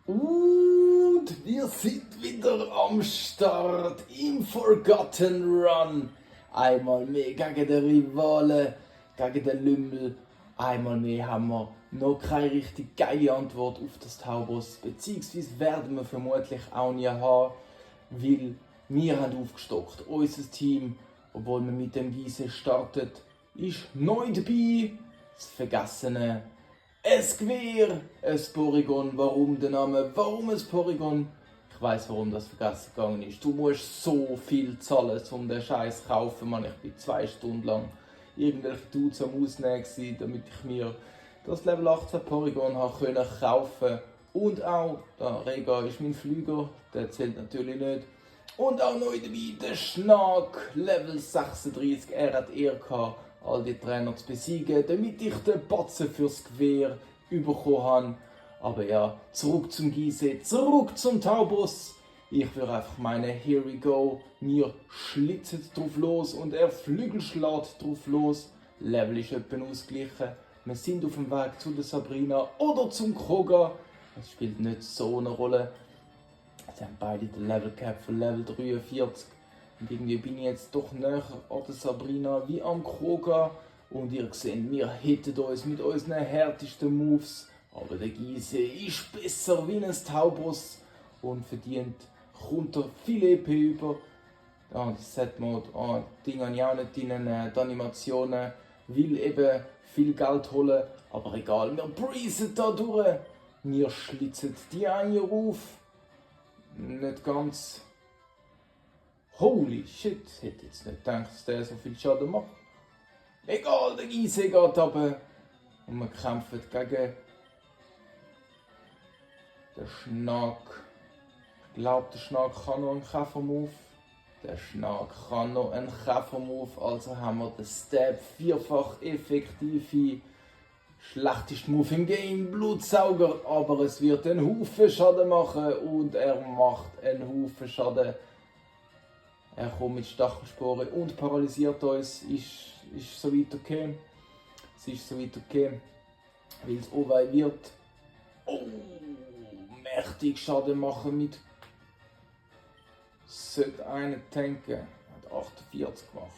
Und wir sind wieder am Start im Forgotten Run. Einmal mehr gegen den Rivalen, gegen den Lümmel. Einmal mehr haben wir noch keine richtig geile Antwort auf das Taubos. Beziehungsweise werden wir vermutlich auch nie haben, weil wir haben aufgestockt. Unser Team, obwohl wir mit dem Giese startet, ist neu dabei. Das Vergessene. Ein Gewehr, ein Porygon. Warum der Name? Warum ein Porygon? Ich weiss, warum das vergessen gegangen ist. Du musst so viel zahlen, um den Scheiß zu kaufen. Man, ich bin 2 Stunden lang irgendwelche Dudes am Ausnehmen gewesen, damit ich mir das Level 18 Porygon können kaufen. Und auch, der Rega ist mein Flüger, der zählt natürlich nicht. Und auch neu dabei der Schnack, Level 36. Er hat Ehre gehabt, all die Trainer zu besiegen, damit ich den Batzen fürs Gewehr bekommen habe. Aber ja, zurück zum Giese, zurück zum Taubos. Ich würde einfach meinen, here we go. Wir schlitzen drauf los und er flügelschlägt drauf los. Level ist etwa ausgeglichen. Wir sind auf dem Weg zu der Sabrina oder zum Koga. Es spielt nicht so eine Rolle. Sie haben beide den Level Cap von Level 43. Und irgendwie bin ich jetzt doch näher an der Sabrina wie am Koga. Und ihr seht, wir hitten uns mit unseren härtesten Moves. Aber der Giese ist besser wie ein Taubos und verdient, kommt er viel EP über. Das Set-Mode, Ding habe ich auch nicht drin, die Animationen, will eben viel Geld holen. Aber egal, wir breezen da durch. Wir schlitzen die Eier auf. Nicht ganz. Holy shit, ich hätte jetzt nicht gedacht, dass der so viel Schaden macht. Egal, der Giese geht runter. Und wir kämpfen gegen den Schnack. Ich glaube, der Schnack kann noch einen Käfer-Move. Der Schnack kann noch einen Käfer-Move. Also haben wir den Stab vierfach effektive. Schlechteste Move im Game, Blutsauger. Aber es wird einen Haufen Schaden machen. Und er macht einen Haufen Schaden. Er kommt mit Stachelsporen und paralysiert uns. Ist soweit okay. Es ist soweit okay. Weil es auch weh wird. Oh, mächtig Schaden machen mit. Sollte einen tanken. Hat 48 gemacht.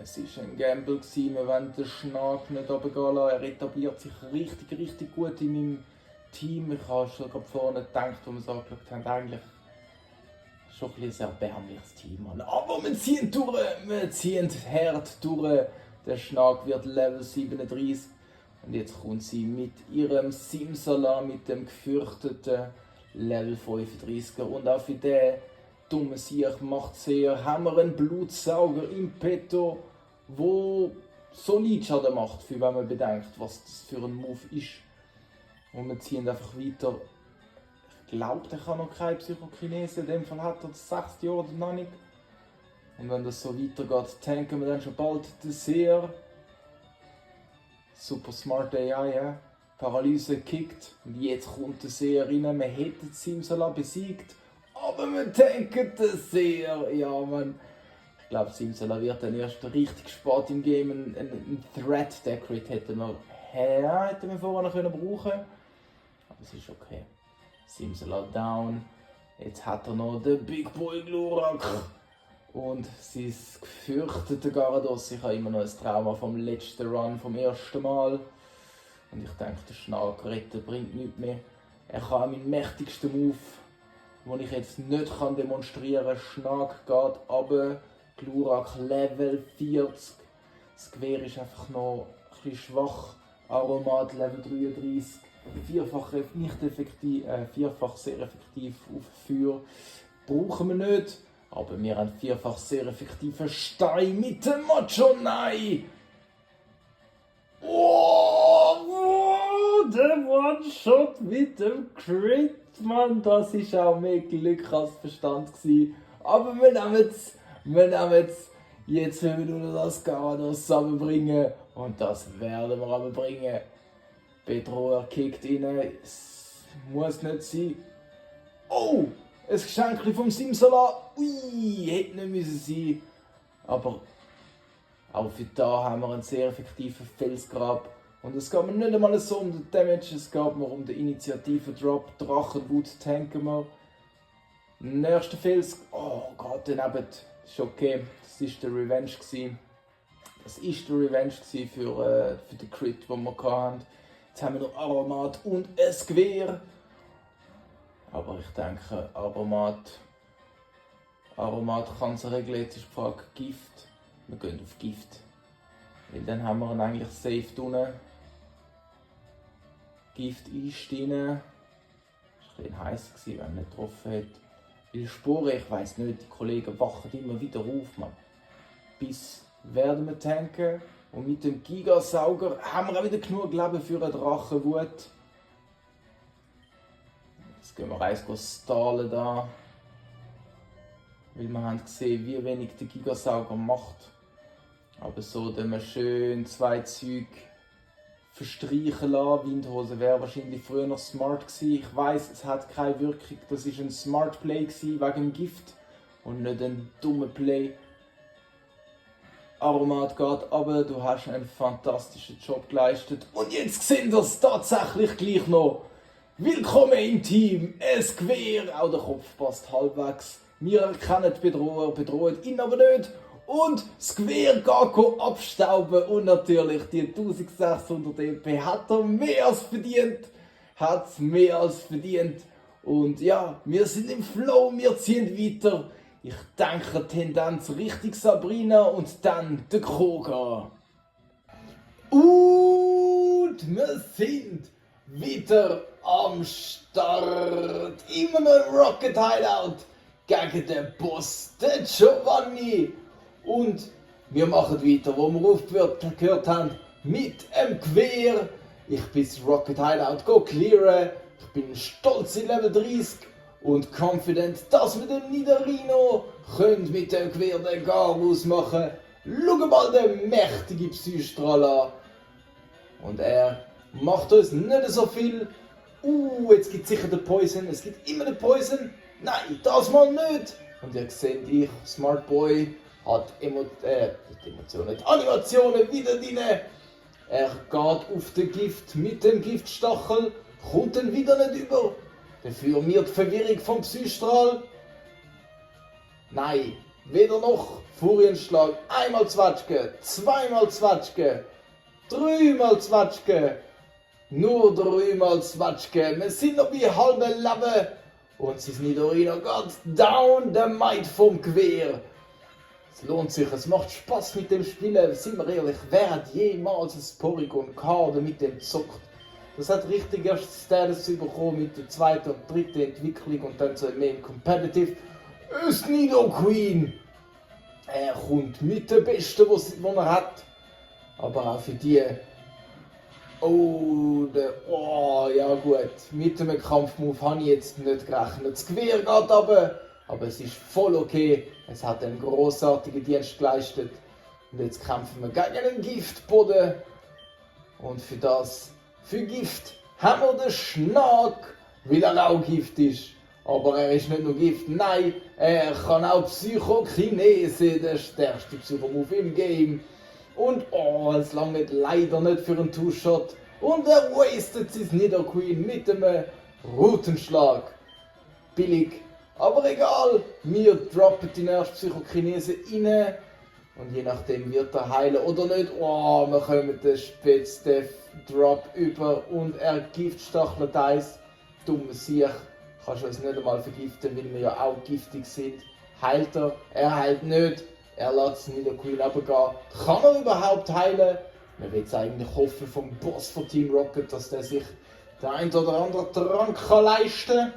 Es war ein Gamble, wir wollen den Schnack nicht runtergehen lassen. Er etabliert sich richtig gut in meinem Team. Ich habe schon gerade vorne gedacht, als wir es angeschaut haben, eigentlich schon ein sehr erbärmliches Team. Aber wir ziehen durch, wir ziehen hart durch. Der Schnack wird Level 37. Und jetzt kommt sie mit ihrem Simsala, mit dem gefürchteten Level 35er. Und auch für den dummen Sieg macht sehr, haben wir einen Blutsauger im Petto, wo solid Schaden macht, für wenn man bedenkt, was das für ein Move ist. Und wir ziehen einfach weiter. Ich glaube, der kann noch keine Psychokinese, in dem Fall hat er das 6. Jahr oder noch nicht. Und wenn das so weitergeht, tanken wir dann schon bald den Seher. Super smart AI, ja. Paralyse kickt und jetzt kommt der Seher rein. Wir hätten Simsala besiegt, aber wir tanken den Seher. Ja, man. Ich glaube, Simsala wird dann erst richtig spät im Game. Ein Threat Decorate hätten wir vorher noch brauchen können. Aber es ist okay. Simsala down. Jetzt hat er noch den Big Boy Glurak. Und sein gefürchtete Gyarados. Ich habe immer noch ein Trauma vom letzten Run, vom ersten Mal. Und ich denke, der Schnack retten bringt nichts mehr. Er kann auch meinen mächtigsten Move, den ich jetzt nicht demonstrieren kann. Schnack geht runter. Glurak Level 40. Das Gewehr ist einfach noch ein bisschen schwach. Aromat Level 33. Vierfach nicht effektiv, vierfach sehr effektiv auf Feuer. Brauchen wir nicht. Aber wir haben vierfach sehr effektiven Stein mit dem Machonai. Oh, der One-Shot mit dem Crit, Mann. Das war auch mehr Glück als Verstand gewesen. Aber wir nehmen es. Jetzt werden wir nur das Gyarados zusammenbringen. Und das werden wir aber bringen. Pedro, er kickt rein. Es muss nicht sein. Oh! Ein Geschenk vom Simsala. Ui, hätte nicht müssen sein. Aber auch für da haben wir einen sehr effektiven Felsgrab. Und es geht mir nicht einmal so um den Damage, es geht mir um den Initiative-Drop. Drachenwut tanken wir. Nächster Fels, oh Gott, daneben ist okay. Das war der Revenge. Das war der Revenge für den Crit, den wir hatten. Jetzt haben wir noch Aromat und ein Gewehr. Aber ich denke, Aromat kann es regeln. Jetzt ist die Frage Gift. Wir gehen auf Gift. Weil dann haben wir ihn eigentlich safe drinnen. Gift ist drin. Das war ein bisschen heiß, wenn man nicht getroffen hat. Weil Sporen, ich weiss nicht, die Kollegen wachen immer wieder auf. Man. Bis werden wir tanken. Und mit dem Gigasauger haben wir auch wieder genug Leben für eine Drachenwut. Jetzt gehen wir eins stallen da. Weil wir haben gesehen, wie wenig der Gigasauger macht. Aber so, dass wir schön 2 Züge verstreichen lassen. Windhose wäre wahrscheinlich früher noch smart gewesen. Ich weiss, es hat keine Wirkung. Das war ein Smart Play gewesen, wegen dem Gift. Und nicht ein dummer Play. Aromat geht aber, du hast einen fantastischen Job geleistet. Und jetzt sehen wir es tatsächlich gleich noch. Willkommen im Team. Es Gewehr. Auch der Kopf passt halbwegs. Wir erkennen die Bedroher, bedrohen ihn aber nicht. Und das Gewehr geht abstauben. Und natürlich die 1600 EP hat er mehr als verdient. Hat mehr als verdient. Und ja, wir sind im Flow, wir ziehen weiter. Ich denke Tendenz Richtung Sabrina und dann der Kroger. Und wir sind wieder am Start. Immer noch im Rocket Hideout gegen den Boss, den Giovanni. Und wir machen weiter, wo wir aufgehört haben, mit dem Gewehr. Ich bin das Rocket Hideout clearen. Ich bin stolz in Level 30 und confident, dass wir den Nidorino mit dem Gewehr den Garus machen. Schau mal den mächtigen Psystrahl an. Und er macht uns nicht so viel. Jetzt gibt es sicher den Poison. Es gibt immer den Poison. Nein, das mal nicht. Und ihr seht, ich, Smart Boy, hat Animationen wieder drin. Er geht auf den Gift mit dem Giftstachel, kommt dann wieder nicht über. Dafür mir die Verwirrung vom Psystrahl. Nein, weder noch Furienschlag. Einmal Zwatschge, zweimal Zwatschge, dreimal Zwatschge. Nur dreimal Zwatschge. Wir sind noch bei halbem Leben. Und sein Nidorino geht down, der Might vom Gewehr. Es lohnt sich, es macht Spaß mit dem Spielen. Sind wir ehrlich, wer hat jemals ein Porygon gehabt, der mit dem zockt? Das hat richtig erst Status bekommen mit der zweiten und dritten Entwicklung und dann so mehr im Competitive. Ist Nidoqueen. Er kommt mit dem Besten, was er hat. Aber auch für die. Ja gut. Mit dem Kampfmove habe ich jetzt nicht gerechnet. Das Gewehr geht aber es ist voll okay. Es hat einen grossartigen Dienst geleistet. Und jetzt kämpfen wir gegen einen Giftboden. Und für Gift haben wir den Schnack, weil er auch Gift ist. Aber er ist nicht nur Gift, nein, er kann auch Psychokinese, der stärkste Psychomove im Game. Und es langt leider nicht für einen Two-Shot. Und er wastet sein Nidoqueen mit einem Rutenschlag. Billig, aber egal. Wir droppen die nächste Psychokinese rein. Und je nachdem wird er heilen oder nicht. Wir kommen den Spitz-Death-Drop über und er giftstachelt eins. Dummer Sieg. Kannst du uns nicht einmal vergiften, weil wir ja auch giftig sind. Heilt er? Er heilt nicht. Er lässt Nidoqueen runtergehen. Kann er überhaupt heilen? Man will es eigentlich hoffen vom Boss von Team Rocket, dass der sich den ein oder anderen Trank leisten kann.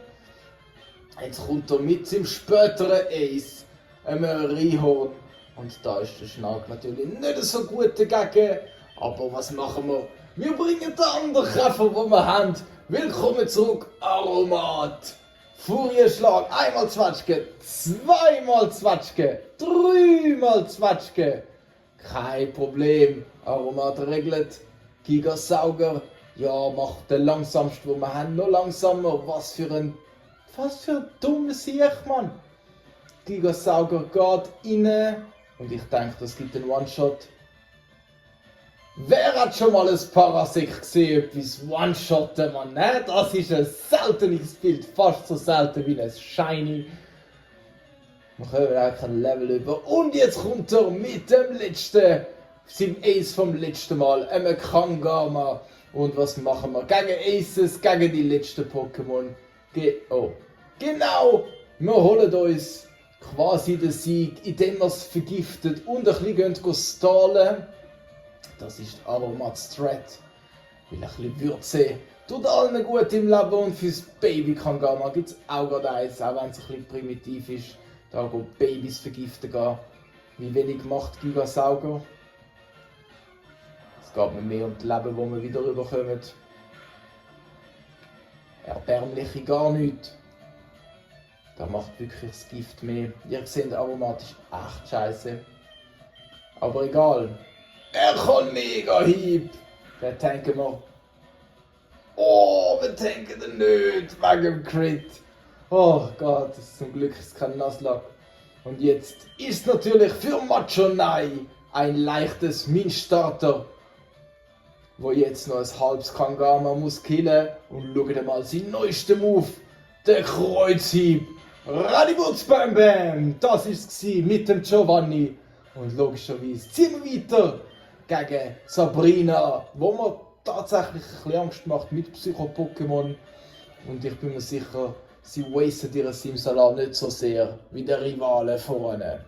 Jetzt kommt er mit seinem späteren Ace, einem Rhyhorn. Und da ist der Schnack natürlich nicht so gut dagegen. Aber was machen wir? Wir bringen den anderen Käfer, den wir haben. Willkommen zurück, Aromat. Furienschlag, einmal Zwatschge, zweimal Zwatschge, dreimal Zwatschge. Kein Problem, Aromat regelt. Gigasauger, ja, macht den langsamsten, den wir haben, noch langsamer. Was für ein dummer Sieg, Mann. Gigasauger geht rein. Und ich denke, das gibt einen One-Shot. Wer hat schon mal ein Parasekt gesehen, etwas One-Shotten, man? Ne? Das ist ein seltenes Bild, fast so selten wie ein Shiny. Wir kommen auch kein Level über. Und jetzt kommt er mit dem letzten, seinem Ace vom letzten Mal, einem Kangama. Und was machen wir? Gegen Aces, gegen die letzten Pokémon. Genau! Wir holen uns quasi den Sieg, indem wir es vergiftet und ein bisschen stallen. Das ist Aromat Threat. Weil ein bisschen Würze tut allen gut im Leben und fürs Baby Kangama gibt es auch gerade eins, auch wenn es ein bisschen primitiv ist. Da geht Babys vergiften gehen. Wie wenig macht Gigasauger? Es geht mir mehr um das Leben, das wir wieder rüberkommen. Erbärmliche gar nichts. Da macht wirklich das Gift mehr. Ihr seht aromatisch echt scheiße. Aber egal. Er kann mega Hieb. Den tanken wir. Oh, wir tanken den nicht. Wegen dem Crit. Oh Gott, zum Glück ist kein Nuzlocke. Und jetzt ist natürlich für Machonai ein leichtes Min-Starter, wo jetzt noch ein halbes Kangama muss killen. Und schaut mal seinen neuesten Move. Der Kreuzhieb. Radibutz Bam Bam. Das war es mit dem Giovanni. Und logischerweise ziehen wir weiter gegen Sabrina, wo man tatsächlich ein bisschen Angst macht mit Psycho-Pokémon. Und ich bin mir sicher, sie wastet ihren Simsalar nicht so sehr wie der Rivale vorne.